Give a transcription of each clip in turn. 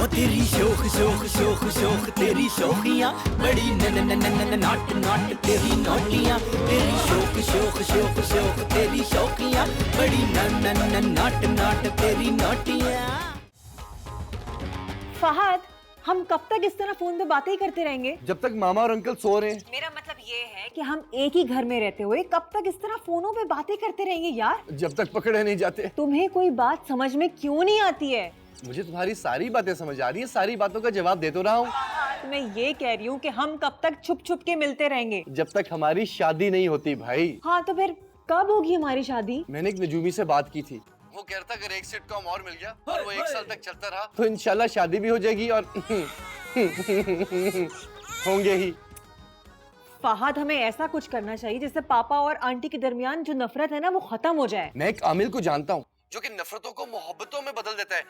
तेरी शोख शोख शोख शोख तेरी शोखियाँ बड़ी नाट नाट तेरी नोटियाँ, तेरी शोख शोख शोख शोख तेरी शोखियाँ बड़ी नाट नाट तेरी नोटियाँ। फहद, हम कब तक इस तरह फोन पे बातें ही करते रहेंगे? जब तक मामा और अंकल सो रहे हैं। मेरा मतलब ये है कि हम एक ही घर में रहते हुए कब तक इस तरह फोनों पे बातें करते रहेंगे यार? जब तक पकड़े नहीं जाते। तुम्हें कोई बात समझ में क्यों नहीं आती है? मुझे तुम्हारी सारी बातें समझ आ रही है, सारी बातों का जवाब दे तो रहा हूँ। मैं ये कह रही हूँ कि हम कब तक छुप छुप के मिलते रहेंगे? जब तक हमारी शादी नहीं होती भाई। हाँ तो फिर कब होगी हमारी शादी? मैंने एक नजूमी से बात की थी, वो कह रहा था अगर एक सिटकॉम और मिल गया और वो 1 साल तक चलता रहा तो इंशाल्लाह शादी भी हो जाएगी और होंगे ही। फहद, हमें ऐसा कुछ करना चाहिए जिससे पापा और आंटी के दरमियान जो नफरत है ना वो खत्म हो जाए। मैं एक आमिल को जानता हूँ जो कि नफरतों को मोहब्बतों में बदल देता है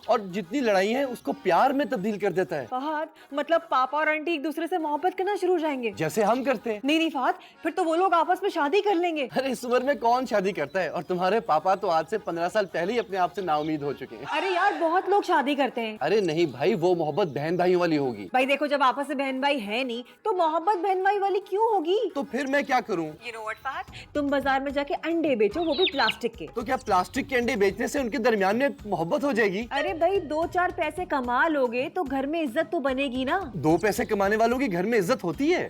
और जितनी लड़ाई है उसको प्यार में तब्दील कर देता है। फहद, मतलब पापा और आंटी एक दूसरे से मोहब्बत करना शुरू हो जाएंगे? जैसे हम करते हैं। नहीं नहीं फहद, फिर तो वो लोग आपस में शादी कर लेंगे। अरे इस उम्र में कौन शादी करता है, और तुम्हारे पापा तो आज से 15 साल पहले ही अपने आप से नाउमीद हो चुके हैं। अरे यार, बहुत लोग शादी करते हैं। अरे नहीं भाई, वो मोहब्बत बहन भाइयों वाली होगी। भाई देखो, जब आपस में बहन भाई है नहीं तो मोहब्बत बहन भाई वाली क्यों होगी? तो फिर मैं क्या करूं? You know what, फहद, तुम बाजार में जाके अंडे बेचो, वो भी प्लास्टिक के। तो क्या प्लास्टिक के अंडे बेचने से उनके दरमियान में मोहब्बत हो जाएगी? अरे भाई, 2-4 पैसे कमा लोगे तो घर में इज्जत तो बनेगी ना। 2 पैसे कमाने वालों की घर में इज्जत होती है।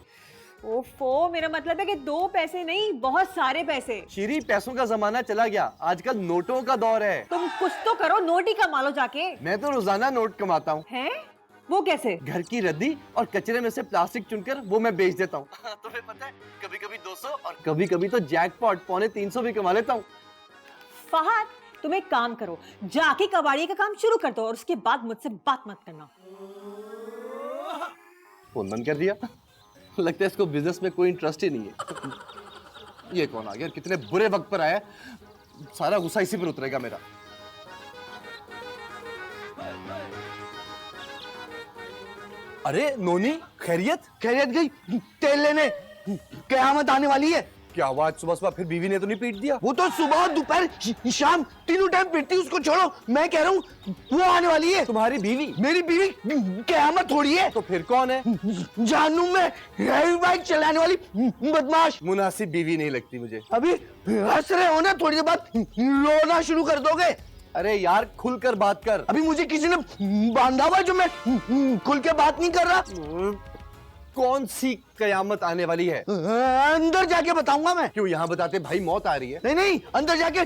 ओफो, मेरा मतलब है कि 2 पैसे नहीं, बहुत सारे पैसे। शीरी, पैसों का जमाना चला गया, आजकल नोटों का दौर है। तुम कुछ तो करो, नोट ही कमा लो जाके। मैं तो रोजाना नोट कमाता हूँ। हैं? वो कैसे? घर की रद्दी और कचरे में से प्लास्टिक चुनकर वो मैं बेच देता हूँ। तुम्हें पता है, कभी कभी 200 और कभी कभी तो जैकपॉट 250 भी कमा लेता हूँ। फहद, तुम एक काम करो, जाके कबाड़ी का काम शुरू कर दो और उसके बाद मुझसे बात मत करना। फोन बंद कर दिया। लगता है इसको बिजनेस में कोई इंटरेस्ट ही नहीं है। ये कौन आ गया, कितने बुरे वक्त पर आया, सारा गुस्सा इसी पर उतरेगा मेरा। अरे नोनी, खैरियत? खैरियत गई तेल लेने, क़यामत आने वाली है। क्या आवाज, सुबह सुबह फिर बीवी ने तो नहीं पीट दिया? वो तो सुबह दोपहर शाम तीनों टाइम पीटती, उसको छोड़ो। मैं कह रहा हूँ वो आने वाली है। तुम्हारी बीवी? मेरी बीवी क़यामत थोड़ी है। तो फिर कौन है? जहन्नुम में हैवी बाइक चलाने वाली बदमाश। मुनासिब बीवी नहीं लगती मुझे। अभी हंस रहे हो ना, थोड़ी देर बाद रोना शुरू कर दोगे। अरे यार, खुलकर बात कर। अभी मुझे किसी ने बांधा हुआ जो मैं खुल के बात नहीं कर रहा। कौन सी कयामत आने वाली है? अंदर जाके बताऊंगा मैं। क्यों यहाँ बताते भाई, मौत आ रही है। नहीं नहीं, अंदर जाके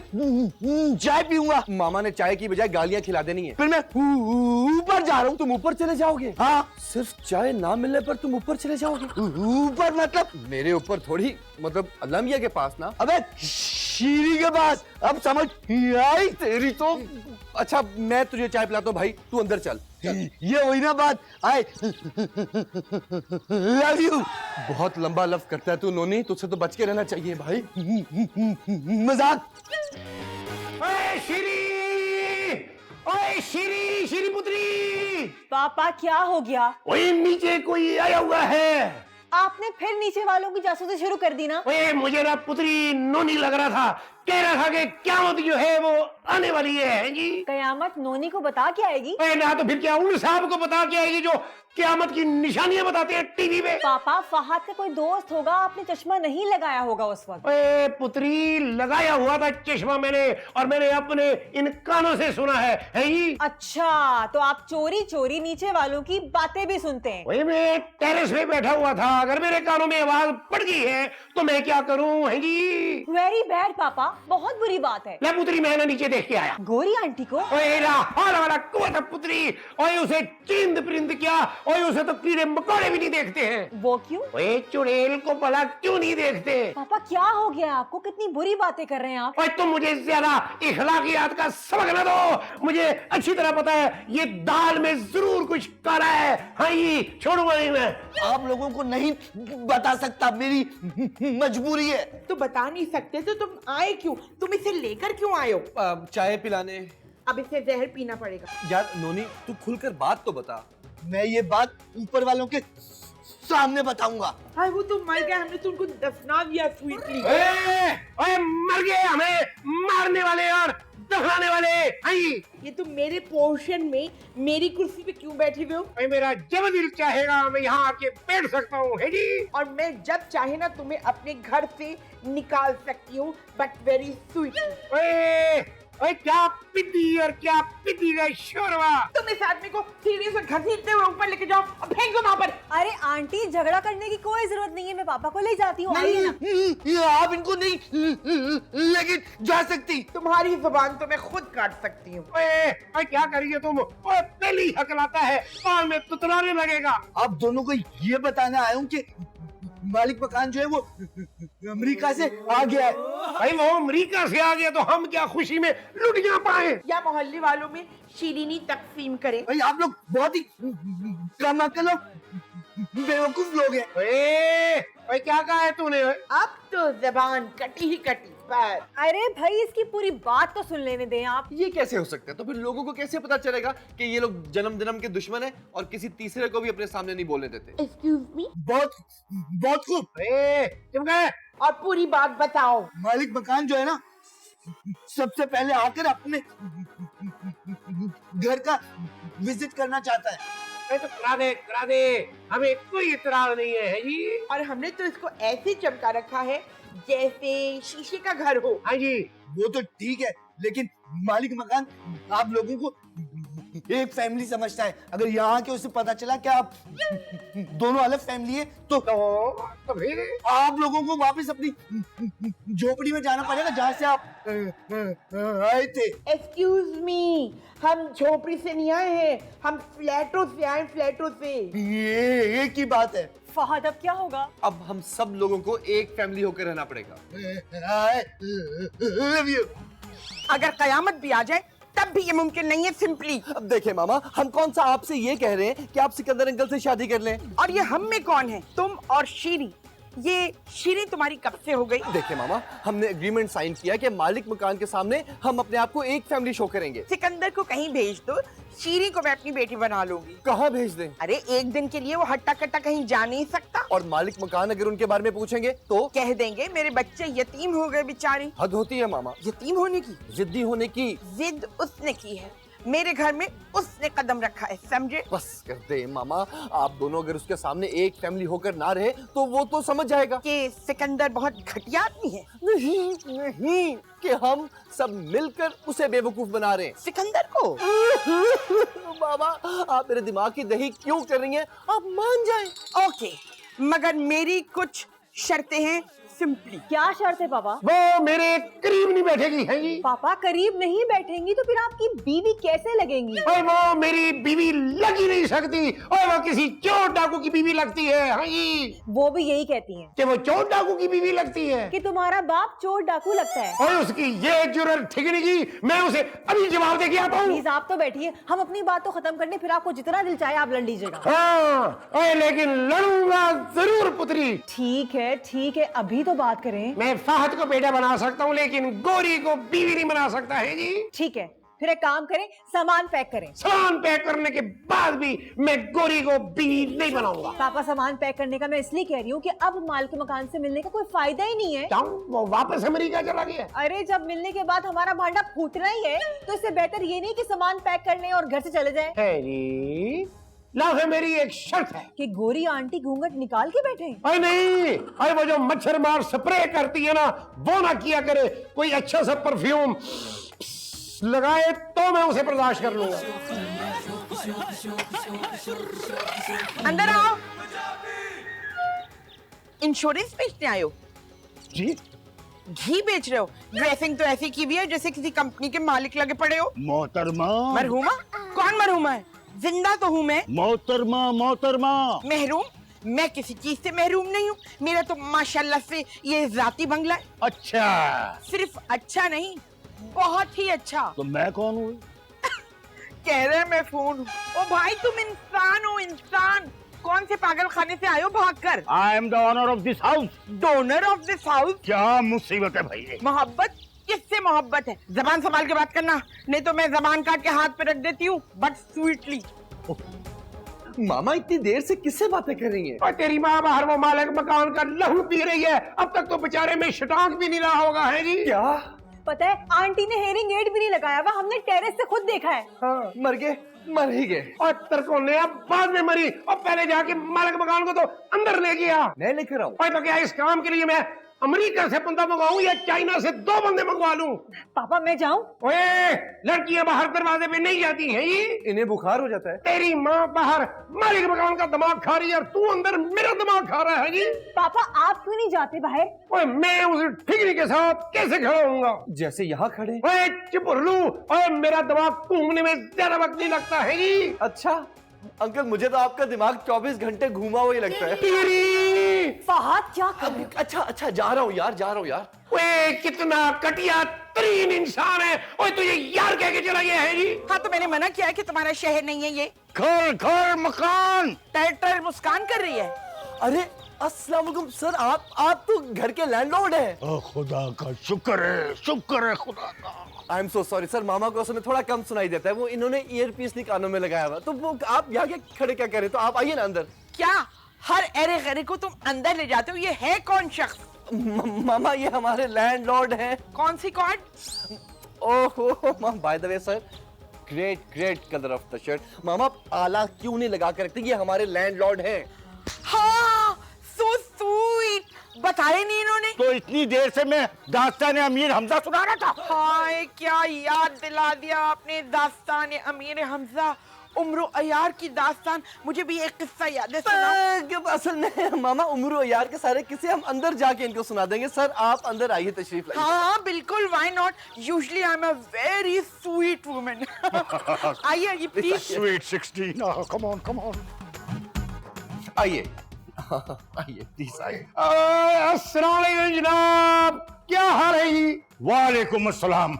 चाय पीऊंगा। मामा ने चाय की बजाय गालियां खिला देनी है। फिर मैं ऊपर जा रहा हूँ। तुम ऊपर चले जाओगे? हाँ। सिर्फ चाय ना मिलने पर तुम ऊपर चले जाओगे? ऊपर मतलब? मेरे ऊपर थोड़ी, मतलब अलमिया के पास ना। अबे शीरी के पास। अब समझ आई तेरी तो। अच्छा, मैं तुझे चाय पिलाता हूँ भाई, तू अंदर चल। ये वही ना बात। I love you. बहुत लंबा लफ्ज करता है तू नोनी, तुझसे तो बच के रहना चाहिए भाई। मजाक। ओए शीरी, ओए शीरी, शीरी पुत्री। पापा, क्या हो गया? ओए नीचे कोई आया हुआ है। आपने फिर नीचे वालों की जासूसी शुरू कर दी ना? ओए मुझे ना पुत्री नोनी लग रहा था, कह रहा था कि क़यामत जो है वो आने वाली है जी। कयामत नोनी को बता के आएगी? ओए ना तो फिर क्या उन साहब को बता के आएगी जो क़यामत की निशानियां बताते हैं टीवी पे। पापा, फहद का कोई दोस्त होगा, आपने चश्मा नहीं लगाया होगा उस वक्त। ओए पुत्री, लगाया हुआ था चश्मा मैंने, और मैंने अपने इन कानों से सुना है जी। अच्छा, तो आप चोरी चोरी नीचे वालों की बातें भी सुनते हैं? ओए मैं टेरेस पे बैठा हुआ था, अगर मेरे कानों में आवाज पड़ गई है तो मैं क्या करूं है जी। वेरी बैड पापा, बहुत बुरी बात है। ले पुत्री, मैं ना नीचे देख के आया गोरी आंटी को। ओए वाला कुआं पुत्री, ओए उसे चिंद परिंद क्या, ओए उसे तो कीड़े मकोड़े भी नहीं देखते हैं। वो क्यों? ओए चुड़ैल को भला क्यों नहीं देखते? पापा, क्या हो गया आपको? कितनी बुरी बातें कर रहे हैं आप। ओए तुम मुझे ज्यादा इखलाकियात का सबक न दो, मुझे अच्छी तरह पता है ये दाल में जरूर कुछ काला है। हाँ जी, छोड़ूंगा नहीं मैं। आप लोगों को नहीं बता सकता, मेरी मजबूरी है। तो बता नहीं सकते तो तुम आए क्यों? तुम इसे लेकर क्यों आए हो? चाय पिलाने। अब इसे जहर पीना पड़ेगा। यार नोनी, तू खुलकर बात तो बता। मैं ये बात ऊपर वालों के सामने बताऊंगा। हाय, वो तो मर गया, हमने तो उनको दफना दिया स्वीटली। ओए मर गए, हमें मारने वाले और दफनाने वाले। आई ये तुम मेरे पोर्शन में मेरी कुर्सी पे क्यों बैठे हुए हो? भाई मेरा जब दिल चाहेगा मैं यहाँ आके बैठ सकता हूँ, है जी। और मैं जब चाहे ना तुम्हें अपने घर से निकाल सकती हूँ, बट वेरी स्वीट। ओए ओए क्या पिटी और क्या पिटी का शोरवा। तुम इस आदमी को सीढ़ी से घसीटते हुए ऊपर लेके जाओ और फेंक दो वहाँ पर। अरे आंटी, झगड़ा करने की कोई जरूरत नहीं है, मैं पापा को ले जाती हूँ, आइए ना। नहीं, आप इनको नहीं लेके जा सकती। तुम्हारी जुबान तो मैं खुद काट सकती हूँ। ओए ओए क्या करिए तुम? ओए पहली हकलाता है और मैं तुतलाने लगेगा। आप दोनों को ये बताने आया हूँ कि मालिक मकान जो है वो अमेरिका से आ गया है। भाई वो अमेरिका से आ गया तो हम क्या खुशी में लुट जा पाए? या मोहल्ले वालों में शीरीनी तकसीम करें। भाई आप लोग बहुत ही कम अकल और बेवकूफ लोग हैं। ओए ओए क्या कहा है तूने? अब तो जबान कटी ही कटी पर। अरे भाई, इसकी पूरी बात तो सुन लेने दें आप। ये कैसे हो सकता है? तो फिर लोगों को कैसे पता चलेगा कि ये लोग जन्म जन्म के दुश्मन हैं और किसी तीसरे को भी अपने सामने नहीं बोलने देते? Excuse me. बहुत खूब। ए चुप गए। और पूरी बात बताओ। मालिक मकान जो है ना, सबसे पहले आकर अपने घर का विजिट करना चाहता है। मैं तो करा दे, हमें कोई इतराज नहीं है जी। और हमने तो इसको ऐसे चमका रखा है जैसे शीशे का घर हो। हाँ जी। वो तो ठीक है, लेकिन मालिक मकान आप लोगों को एक फैमिली समझता है। अगर यहाँ के उसे पता चला कि आप दोनों अलग फैमिली है तो फिर आप लोगों को वापस अपनी झोपड़ी में जाना पड़ेगा जहाँ से आप आए थे। एक्सक्यूज मी, हम झोपड़ी से नहीं आए हैं, हम फ्लैटों से आए, फ्लैटों से। ये एक ही बात है। फहद, अब क्या होगा? अब हम सब लोगों को एक फैमिली होकर रहना पड़ेगा। I love you। अगर कयामत भी आ जाए तब भी ये मुमकिन नहीं है, सिंपली। अब देखें मामा, हम कौन सा आपसे ये कह रहे हैं कि आप सिकंदर अंकल से शादी कर लें। और ये हम में कौन है? तुम और शीरी। ये शीरी तुम्हारी कब से हो गई? देखिए मामा, हमने एग्रीमेंट साइन किया कि मालिक मकान के सामने हम अपने आप को एक फैमिली शो करेंगे। सिकंदर को कहीं भेज दो, शीरी को मैं अपनी बेटी बना लूंगी। कहाँ भेज दें? अरे एक दिन के लिए वो हट्टा कट्टा कहीं जा नहीं सकता। और मालिक मकान अगर उनके बारे में पूछेंगे तो कह देंगे मेरे बच्चे यतीम हो गए बेचारे। हद होती है मामा। यतीम होने की जिद्दी होने की। जिद उसने की है, मेरे घर में उसने कदम रखा है, समझे? बस कर दे मामा, आप दोनों अगर उसके सामने एक फैमिली होकर ना रहे तो वो तो समझ जाएगा कि सिकंदर बहुत घटिया आदमी है। नहीं कि हम सब मिलकर उसे बेवकूफ बना रहे हैं। सिकंदर को? बाबा, आप मेरे दिमाग की दही क्यों कर रही हैं? आप मान जाएं। ओके, मगर मेरी कुछ शर्तें हैं, सिंपली। क्या शर्त है पापा? वो मेरे करीब नहीं बैठेगी, है जी। पापा करीब नहीं बैठेंगी तो फिर आपकी बीवी कैसे लगेंगी? और वो मेरी बीवी लग ही नहीं सकती, और वो किसी चोर डाकू की बीवी लगती है। हाँ जी। वो भी यही कहती हैं कि वो चोर डाकू की बीवी लगती है कि तुम्हारा बाप चोर डाकू लगता है। और उसकी ये जुर्रत ठिकनी की, मैं उसे अभी जवाब दे के आता हूँ। प्लीज आप तो बैठिए, हम अपनी बात तो खत्म करने, फिर आपको जितना दिल चाहे आप लड़ लीजिएगा। हाँ, लेकिन लड़ूंगा जरूर पुत्री। ठीक है, अभी तो बात करें। मैं फहद को बेटा बना सकता हूँ, लेकिन गोरी को बीवी नहीं बना सकता, है जी। ठीक है, फिर एक काम करें, सामान पैक करें। सामान पैक करने के बाद भी मैं गोरी को बीवी नहीं बनाऊंगा। पापा, सामान पैक करने का मैं इसलिए कह रही हूँ कि अब मालिक मकान से मिलने का कोई फायदा ही नहीं है। क्यों? वो वापस अमेरिका चला गया। अरे जब मिलने के बाद हमारा भांडा फूटना ही है तो इससे बेहतर ये नहीं कि सामान पैक कर लें और घर से चले जाएं। है जी। ला फिर मेरी एक शर्त है कि गोरी आंटी घूंघट निकाल के बैठे। अरे नहीं, अरे वो जो मच्छर मार स्प्रे करती है ना, वो ना किया करे। कोई अच्छा सा परफ्यूम लगाए तो मैं उसे बर्दाश्त कर लूंगा। अंदर आओ। इंश्योरेंस बेचने आए हो? जी। घी बेच रहे हो? ड्रेसिंग तो ऐसी की भी है जैसे किसी कंपनी के मालिक लगे पड़े हो। मोहतरमा। मरहुमा? कौन मरहुमा है? जिंदा तो हूँ मैं। मोहतरमा। महरूम? मैं किसी चीज से महरूम नहीं हूँ। मेरा तो माशाल्लाह से ये जाती बंगला है। अच्छा, सिर्फ अच्छा नहीं, बहुत ही अच्छा। तो मैं कौन हूँ? कह रहे मैं फोन हूँ। ओ भाई, तुम इंसान हो, इंसान। कौन से पागल खाने से आयो भागकर? I am the owner of this house. Donor of this house? क्या मुसीबत है भाई? मोहब्बत? किससे मोहब्बत है? जबान संभाल के बात करना, नहीं तो मैं जबान काट के हाथ पे रख देती हूँ, बट स्वीटली। मामा, इतनी देर से किससे बातें कर रही हैं? और तेरी माँ बाहर वो मालिक मकान का लहू पी रही है। अब तक तो बेचारे में शटांक भी नहीं रहा होगा, है जी। क्या पता है आंटी ने हेयरिंग एड भी नहीं लगाया हुआ, हमने टेरेस से खुद देखा है। हाँ। मर गए, मर ही गए। और तरकोने अब बाद में मरी, और पहले जाके मालिक मकान को तो अंदर ले गया। मैं लेकर आऊं? और तो क्या इस काम के लिए मैं अमेरिका से बंदा मंगवाऊं या चाइना से 2 बंदे मंगवा लूं? पापा मैं जाऊं? ओए, लड़कियां बाहर दरवाजे पे नहीं जाती हैं ये। इन्हें बुखार हो जाता है। तेरी माँ बाहर मालिक मकान का दिमाग खा रही है और तू अंदर मेरा दिमाग खा रहा है जी। पापा आप क्यों नहीं जाते बाहर? ओए, मैं उस ठिकरी के साथ कैसे खड़ा होऊंगा? जैसे यहाँ खड़े। ओए चिपुरलू, ओए मेरा दिमाग घूमने में ज्यादा वक्त नहीं लगता है जी। अच्छा अंकल, मुझे तो आपका दिमाग 24 घंटे घूमा हुआ ही लगता है। तेरी फहद क्या कर रहे हो? अच्छा जा रहा हूँ यार, जा रहा हूँ यार। ओए कितना घटिया तरीन इंसान है। ओए तुझे यार कह के चला गया है जी। हाँ तो मैंने मना किया है कि तुम्हारा शहर नहीं है ये। घर मकान। टर मुस्कान कर रही है। अरे अस्सलाम वालेकुम सर, आप तो घर के लैंडलॉर्ड हैं। खुदा का शुक्र है खुदा का। I am so sorry sir, मामा को उसमें थोड़ा कम सुनाई देता है, वो इन्होंने ईयर पीस नहीं कानों में लगाया हुआ, तो वो आप यहाँ के खड़े क्या कर रहे, तो आप आइए ना अंदर। क्या हर एरे गरे को तुम अंदर ले जाते हो? ये है कौन शख्स? मामा ये हमारे लैंडलॉर्ड हैं। कौन सी कॉर्ड? ओहो मामा, by the way sir, great colour of the shirt. मामा आला क्यों नहीं लगा कर रखते, ये हमारे लैंडलॉर्ड हैं। हाँ सो स्वीट, बताया नहीं इन्होंने। तो इतनी देर से मैं दास्तान अमीर हमजा सुना रहा था। हाय क्या याद दिला दिया आपने, दास्तान अमीर हमजा, उम्र अयार की दास्तान। मुझे भी एक किस्सा याद है, सुनाओ। असल में मामा उम्र यार के सारे किस्से हम अंदर जाके इनको सुना देंगे। सर आप अंदर आइए, तशरीफ लाइए। हाँ बिल्कुल, why not, usually I am a very sweet woman. आइए प्लीज। Sweet 16, come on. आइए आइए प्लीज आइए। अस्सलाम वालेकुम जनाब, क्या हाल है जी? वालेकुम अस्सलाम।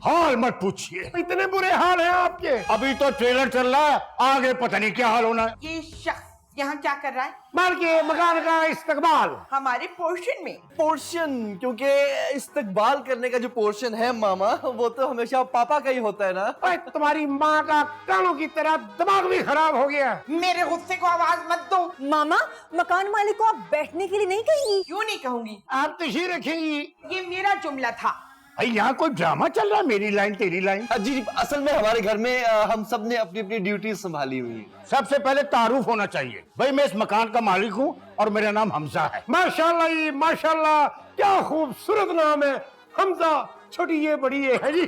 हाल मत पूछिए, इतने बुरे हाल हैं आपके? अभी तो ट्रेलर चल रहा है, आगे पता नहीं क्या हाल होना है। ये शख्स यहाँ क्या कर रहा है? माल के मकान का इस्तकबाल। हमारे पोर्शन में। पोर्शन, क्योंकि इस्तकबाल करने का जो पोर्शन है मामा, वो तो हमेशा पापा का ही होता है ना। ओए तुम्हारी माँ का कानों की तरह दिमाग भी खराब हो गया। मेरे गुस्से को आवाज मत दो। मामा मकान मालिक को आप बैठने के लिए नहीं कहेंगी? क्यों नहीं कहूंगी, आप तशरीफ रखेंगी। ये मेरा जुमला था। यहाँ कोई ड्रामा चल रहा है, मेरी लाइन तेरी लाइन। जी असल में हमारे घर में हम सब ने अपनी अपनी ड्यूटी संभाली हुई है। सबसे पहले तारुफ होना चाहिए, भाई मैं इस मकान का मालिक हूँ और मेरा नाम हमजा है। माशाल्लाह जी माशाल्लाह, क्या खूबसूरत नाम है हमजा, छोटी ये बड़ी ये है जी।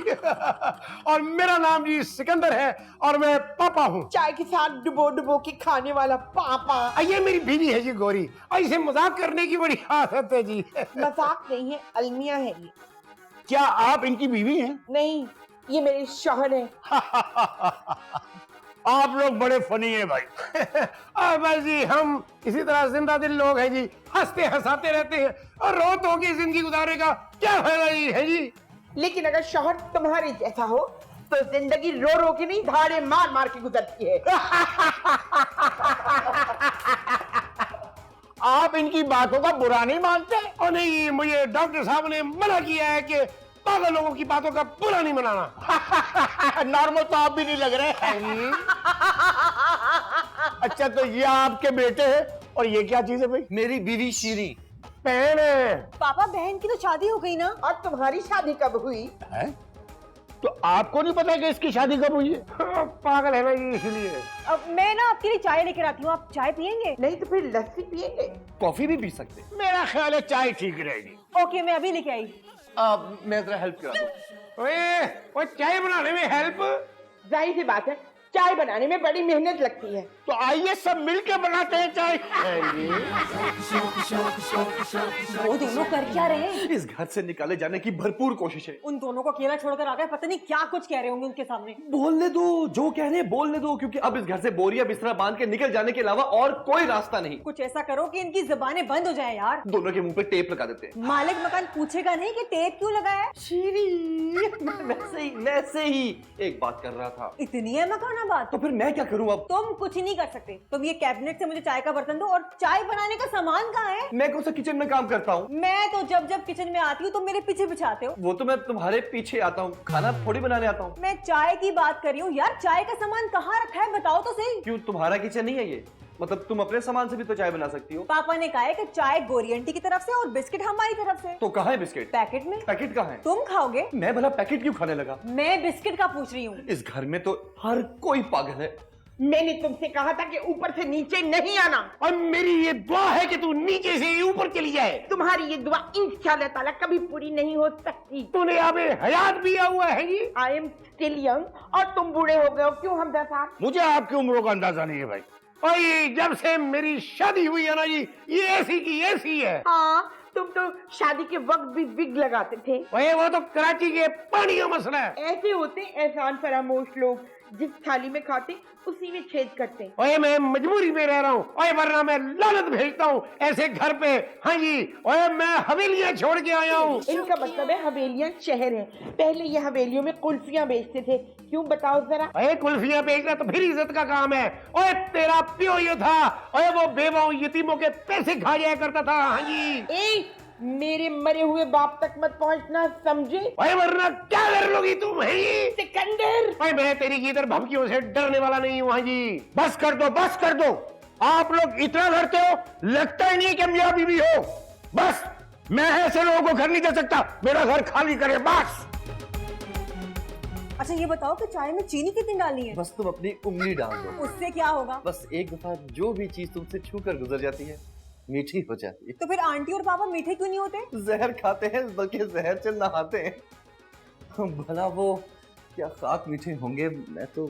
और मेरा नाम जी सिकंदर है और मैं पापा हूँ। चाय के साथ डुबो डुबो के खाने वाला पापा। ये मेरी बीवी है जी गोरी, और इसे मजाक करने की बड़ी आदत है जी। मजाक नहीं है, अलमिया है ये। क्या आप इनकी बीवी हैं? नहीं, ये मेरे शौहर है। आप लोग बड़े फनी हैं भाई। बस जी हम इसी तरह जिंदा दिल लोग हैं जी, हंसते हंसाते रहते हैं और रो धो के जिंदगी गुजारने का क्या फायदा ही है जी। लेकिन अगर शौहर तुम्हारे जैसा हो तो जिंदगी रो रो के नहीं, धाड़े मार मार के गुजरती है। आप इनकी बातों का बुरा नहीं मानते? और नहीं, मुझे डॉक्टर साहब ने मना किया है कि पागल लोगों की बातों का बुरा नहीं मनाना। नॉर्मल तो आप भी नहीं लग रहे। अच्छा तो ये आपके बेटे हैं और ये क्या चीज है भाई? मेरी बीवी शीरी। बहन है। पापा बहन की तो शादी हो गई ना। और तुम्हारी शादी कब हुई? है? तो आपको नहीं पता कि इसकी शादी कब हुई है? पागल है ना ये, इसलिए। अब मैं ना आपके लिए चाय लेकर आती हूँ, आप चाय पियेंगे? नहीं तो फिर लस्सी पिएंगे। कॉफी भी पी सकते हैं। मेरा ख्याल है चाय ठीक रहेगी। ओके मैं अभी लेके आई। मैं जरा हेल्प करा दूं। ओए चाय बनाने में हेल्प? जाहिर सी बात है, चाय बनाने में बड़ी मेहनत लगती है। तो आइए सब मिलके बनाते हैं चाय। वो दोनों कर क्या रहे हैं? इस घर से निकाले जाने की भरपूर कोशिश है। उन दोनों को अकेला छोड़कर आ गए, पता नहीं क्या कुछ कह रहे होंगे उनके सामने। बोलने दो, जो कहने बोलने दो, क्योंकि अब इस घर से बोरिया बिस्तरा बांध के निकल जाने के अलावा और कोई रास्ता नहीं। कुछ ऐसा करो कि इनकी जुबानें बंद हो जाए यार। दोनों के मुंह पे टेप लगा देते हैं। मालिक मकान पूछेगा नहीं कि टेप क्यों लगाया? वैसे ही एक बात कर रहा था। इतनी है मकान बात, तो फिर मैं क्या करूं अब? तुम कुछ ही नहीं कर सकते। तुम ये कैबिनेट से मुझे चाय का बर्तन दो, और चाय बनाने का सामान कहाँ है? मैं कौन सा किचन में काम करता हूँ? मैं तो जब जब किचन में आती हूँ तुम मेरे पीछे बिछाते हो। वो तो मैं तुम्हारे पीछे आता हूँ, खाना थोड़ी बनाने आता हूँ। मैं चाय की बात कर रही हूँ यार, चाय का सामान कहाँ रखा है बताओ तो सही। क्यों तुम्हारा किचन नहीं है ये? मतलब तुम अपने सामान से भी तो चाय बना सकती हो। पापा ने कहा है कि चाय गोरी आंटी की तरफ से और बिस्किट हमारी तरफ से। तो कहाँ है बिस्किट? पैकेट में। पैकेट कहाँ है? तुम खाओगे? मैं भला पैकेट क्यों खाने लगा? मैं बिस्किट का पूछ रही हूँ। इस घर में तो हर कोई पागल है। मैंने तुमसे कहा था कि ऊपर से नीचे नहीं आना। और मेरी ये दुआ है कि तू नीचे से ऊपर चली जाए। तुम्हारी ये दुआ इंशाल्लाह ताला कभी पूरी नहीं हो सकती। तूने अबे हयात भी हुआ है जी। आई एम स्टिल यंग और तुम बूढ़े हो गए हो। क्यों हमजा साहब? मुझे आपकी उम्रों का अंदाजा नहीं है भाई। और ये जब से मेरी शादी हुई है ना जी, ये ऐसी की ऐसी है। हाँ, तुम तो शादी के वक्त भी विग लगाते थे। वो तो कराची के पानी का मसला है। ऐसे होते एहसान फरामोश लोग, जिस थाली में खाते उसी में छेद करते। ओए मैं मजबूरी में रह रहा हूँ, ओए वरना मैं लानत भेजता हूँ ऐसे घर पे। हाँ जी, ओए मैं हवेलियाँ छोड़ के आया हूँ। इनका मतलब है हवेलियाँ शहर है। पहले ये हवेलियों में कुल्फियाँ बेचते थे। क्यों बताओ जरा? ओए कुल्फियाँ बेचना तो फिर इज्जत का काम है। ओए तेरा प्यो ये था, ओए वो बेवाओं यतीमों के पैसे खा जाया करता था। हाँ जी, मेरे मरे हुए बाप तक मत पहुंचना, समझे? ओए वरना क्या कर लोगी तुम? है जी सिकंदर, भाई मैं तेरी की इधर धमकियों से डरने वाला नहीं हूँ। हाँ जी, बस कर दो, बस कर दो। आप लोग इतना लड़ते हो, लगता ही नहीं कि मियां बीवी हो। बस मैं ऐसे लोगों को घर नहीं दे सकता, मेरा घर खाली करे बस। अच्छा ये बताओ कि चाय में चीनी कितनी डालनी है? बस तुम अपनी उंगली डाल दो, उससे क्या होगा? बस एक दफा जो भी चीज तुमसे छू कर गुजर जाती है मीठी हो जाती है। तो फिर आंटी और पापा मीठे क्यों नहीं होते? जहर खाते हैं, बल्कि जहर से नहाते हैं। भला वो क्या खाक मीठे होंगे। मैं तो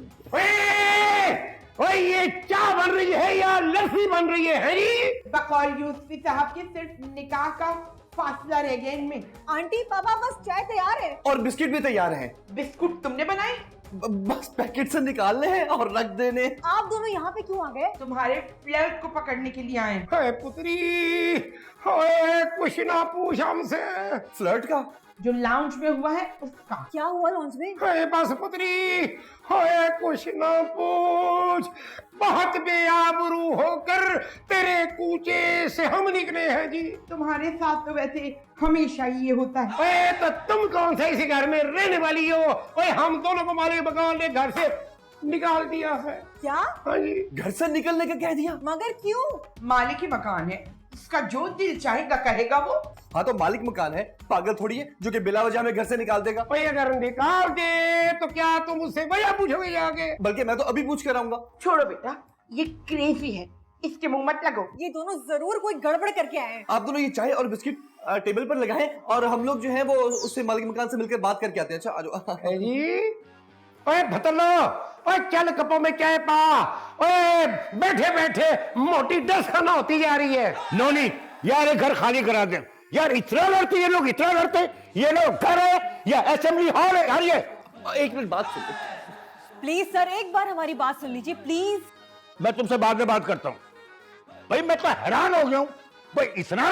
ओए ये चाय बन रही है या लस्सी बन रही है जी? बकौल यूसुफी साहब के सिर्फ निकाह का फासला रह गया इनमें। आंटी पापा बस चाय तैयार है। और बिस्किट भी तैयार हैं। बिस्कुट तुमने बनाए? बस पैकेट से निकालने हैं और रख देने। आप दोनों यहाँ पे क्यों आ गए? तुम्हारे फ्लर्ट को पकड़ने के लिए आए। है पुत्री, ओए कुछ ना पूछ हमसे। फ्लर्ट का? जो लाउंज में हुआ है उसका। क्या हुआ लॉन्च में? है बस पुत्री, होए कुछ ना पूछ। बहुत बेआबरू होकर तेरे कूचे से हम निकले हैं जी। तुम्हारे साथ तो वैसे हमेशा ही ये होता है। ओए तो तुम कौन से इसी घर में रहने वाली हो? ओए हम दोनों को मालिक मकान ने घर से निकाल दिया है। क्या? हाँ जी, घर से निकलने का कह दिया? मगर क्यों? मालिक ही मकान है, उसका जो दिल चाहेगा कहेगा वो। हाँ तो मालिक मकान है, पागल थोड़ी है जो कि बिला वजह में घर से निकाल देगा। ओए अगर निकाल दे तो क्या तुम उससे वजह पूछोगे जाके? बल्कि मैं तो अभी पूछ कर आऊंगा। छोड़ो बेटा, ये क्रेजी है, इसके मुंह मत लगो। ये दोनों जरूर कोई गड़बड़ करके आए हैं। आप दोनों ये चाय और बिस्किट टेबल पर लगाएं और हम लोग जो है वो उससे मालिक मकान से मिलकर बात करके आते हैं। अच्छा आ जाओ। है जी, ओए भतलो, ओए चल कपों में चाय पा। ओए बैठे बैठे मोटी 10 खाना होती जा रही है। नोनी यार ये घर खाली करा दे यार। इतना लड़ते ये लोग, इतना लड़ते। ये लोग घर है या असेंबली हॉल है? यार ये एक मिनट बात सुनो। प्लीज सर एक बार हमारी बात सुन लीजिए प्लीज। मैं तुमसे बाद में बात करता हूँ। भाई मैं तो हैरान हो गया हूँ, भाई इतना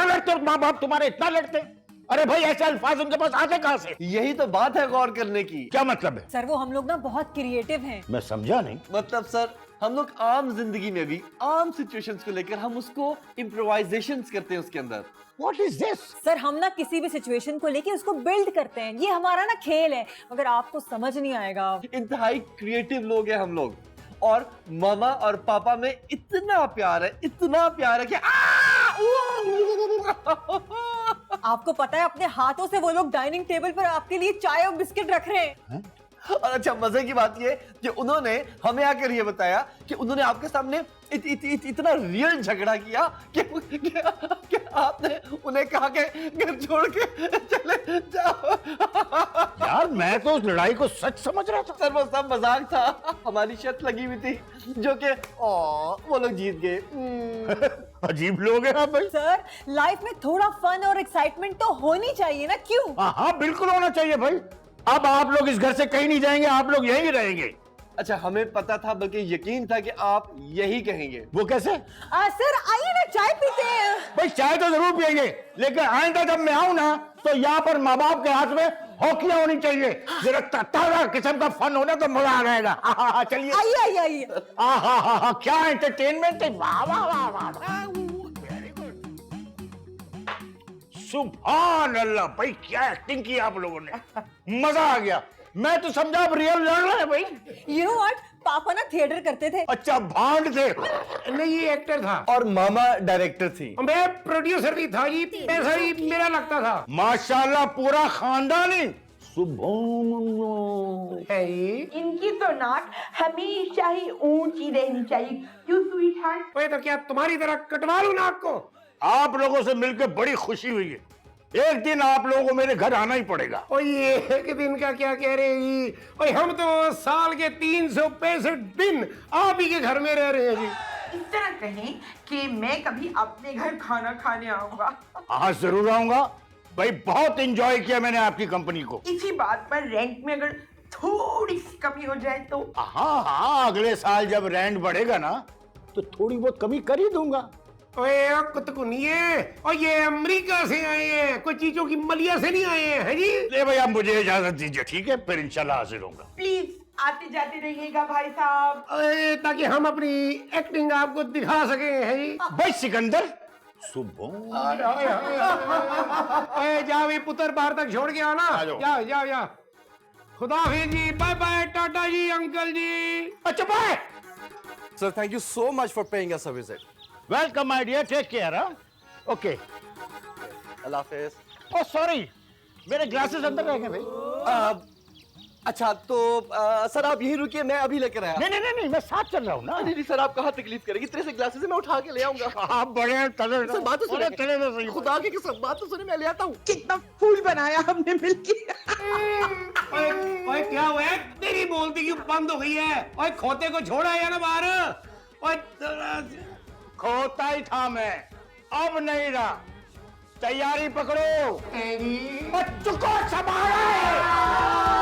लड़ते और माँ बाप तुम्हारे इतना लड़ते। अरे भाई ऐसे अल्फाज उनके पास आते कहाँ से? यही तो बात है गौर करने की। क्या मतलब है? सर वो हम लोग ना बहुत क्रिएटिव हैं। मैं समझा नहीं। मतलब सर हम लोग आम जिंदगी में भी आम सिचुएशंस को लेकर हम उसको इम्प्रोवाइजेशंस करते हैं उसके अंदर। What is this? सर हम ना किसी भी सिचुएशन को लेके उसको बिल्ड करते हैं, ये हमारा ना खेल है, मगर आपको समझ नहीं आएगा। इंतहाई क्रिएटिव लोग हैं हम लोग, और मामा और पापा में इतना प्यार है, इतना प्यार है कि आपको पता है अपने हाथों से वो लोग डाइनिंग टेबल पर आपके लिए चाय और बिस्किट रख रहे हैं। और अच्छा मजे की बात ये कि उन्होंने हमें आकर ये बताया कि उन्होंने आपके सामने इतना रियल झगड़ा किया कि आपने उन्हें कहा कि घर छोड़ के चले जाओ। यार मैं तो उस लड़ाई को सच समझ रहा था। सर वो सब मजाक था, हमारी शर्त लगी हुई थी जो कि वो लोग जीत गए। अजीब लोग हैं आप भाई। सर लाइफ में थोड़ा फन और एक्साइटमेंट तो होनी चाहिए ना, क्यों? हाँ बिल्कुल होना चाहिए भाई। अब आप लोग इस घर से कहीं नहीं जाएंगे, आप लोग यहीं रहेंगे। अच्छा हमें पता था, बल्कि यकीन था कि आप यही कहेंगे। वो कैसे? सर आइए ना चाय पीते हैं। भाई चाय तो जरूर पियेंगे, लेकिन आइंदा जब मैं आऊं ना तो यहाँ पर माँ बाप के हाथ में हॉकियां होनी चाहिए। जरा ताजा किस्म का फन होना तो मजा आ जाएगा। चलिए आइए आइए आइए। क्या एंटरटेनमेंट है। वाह वाह वाह वाह, सुभान अल्लाह भाई, क्या एक्टिंग की आप लोगों ने, मजा आ गया। मैं तो समझा अब रियल लड़ रहे हैं भाई। यू नो व्हाट, पापा ना थिएटर करते थे। अच्छा भांड थे। नहीं ये एक्टर था और मामा डायरेक्टर थी। मैं प्रोड्यूसर भी था जी, पैसा ही मेरा लगता था। माशाल्लाह पूरा खानदान ही सुबह है ये। इनकी तो नाक हमेशा ही ऊंची रहनी चाहिए, क्यों स्वीट हार्ट? ओए तो क्या तुम्हारी तरह कटवा लूं नाक को? आप लोगों से मिलकर बड़ी खुशी हुई है। एक दिन आप लोगों को मेरे घर आना ही पड़ेगा। ओए ये एक दिन का क्या कह रहे हैं? ओए हम तो साल के 365 दिन आप ही के घर में रह रहे हैं जी। इस तरह कहें कि मैं कभी अपने घर खाना खाने आऊंगा। हाँ जरूर आऊंगा भाई, बहुत एंजॉय किया मैंने आपकी कंपनी को। इसी बात पर रेंट में अगर थोड़ी सी कमी हो जाए तो? हाँ हाँ अगले साल जब रेंट बढ़ेगा ना तो थोड़ी बहुत कमी कर ही दूंगा। ओए कुतकुनिए, और ये अमेरिका से आए हैं, कोई चीजों की मलिया से नहीं आए हैं, है जी? ले भाई आप मुझे इजाजत दीजिए, ठीक है? फिर इंशाल्लाह हाजिर होऊंगा। प्लीज आते जाते रहिएगा भाई साहब। ताकि हम अपनी एक्टिंग आपको दिखा सके, है जी? भाई सिकंदर सुबह जाओ ये पुत्र बाहर तक छोड़ के आना। जाओ जाओ जाओ। खुदा हाफिज जी, बाय बाय, टाटा जी, अंकल जी। अच्छा bye sir, thank you so much for paying us a visit. Welcome my dear, take care. Okay, Allah हाफिज। ओह सॉरी मेरे ग्लासेस अंदर रह गए भाई। अच्छा तो सर आप यही रुकिए, मैं अभी लेकर आया। नहीं नहीं नहीं मैं साथ चल रहा हूँ ना। नहीं सर, आप कहाँ तकलीफ करेंगे? इतने से ग्लासेस मैं उठा के ले आऊंगा। आप बड़े तले सर बात तो सुनिए, तले ना सही। खुदा की कसम बात तो सुनिए, मैं ले आता हूँ। कितना फूल बनाया हमने मिलके। ओए क्या हुआ है? तेरी बोलती क्यों बंद हो गई है? ओए खोते को छोड़ा है ना बाहर? ओए खोता ही था मैं, अब नहीं रहा। तैयारी पकड़ो। चुको संभालो।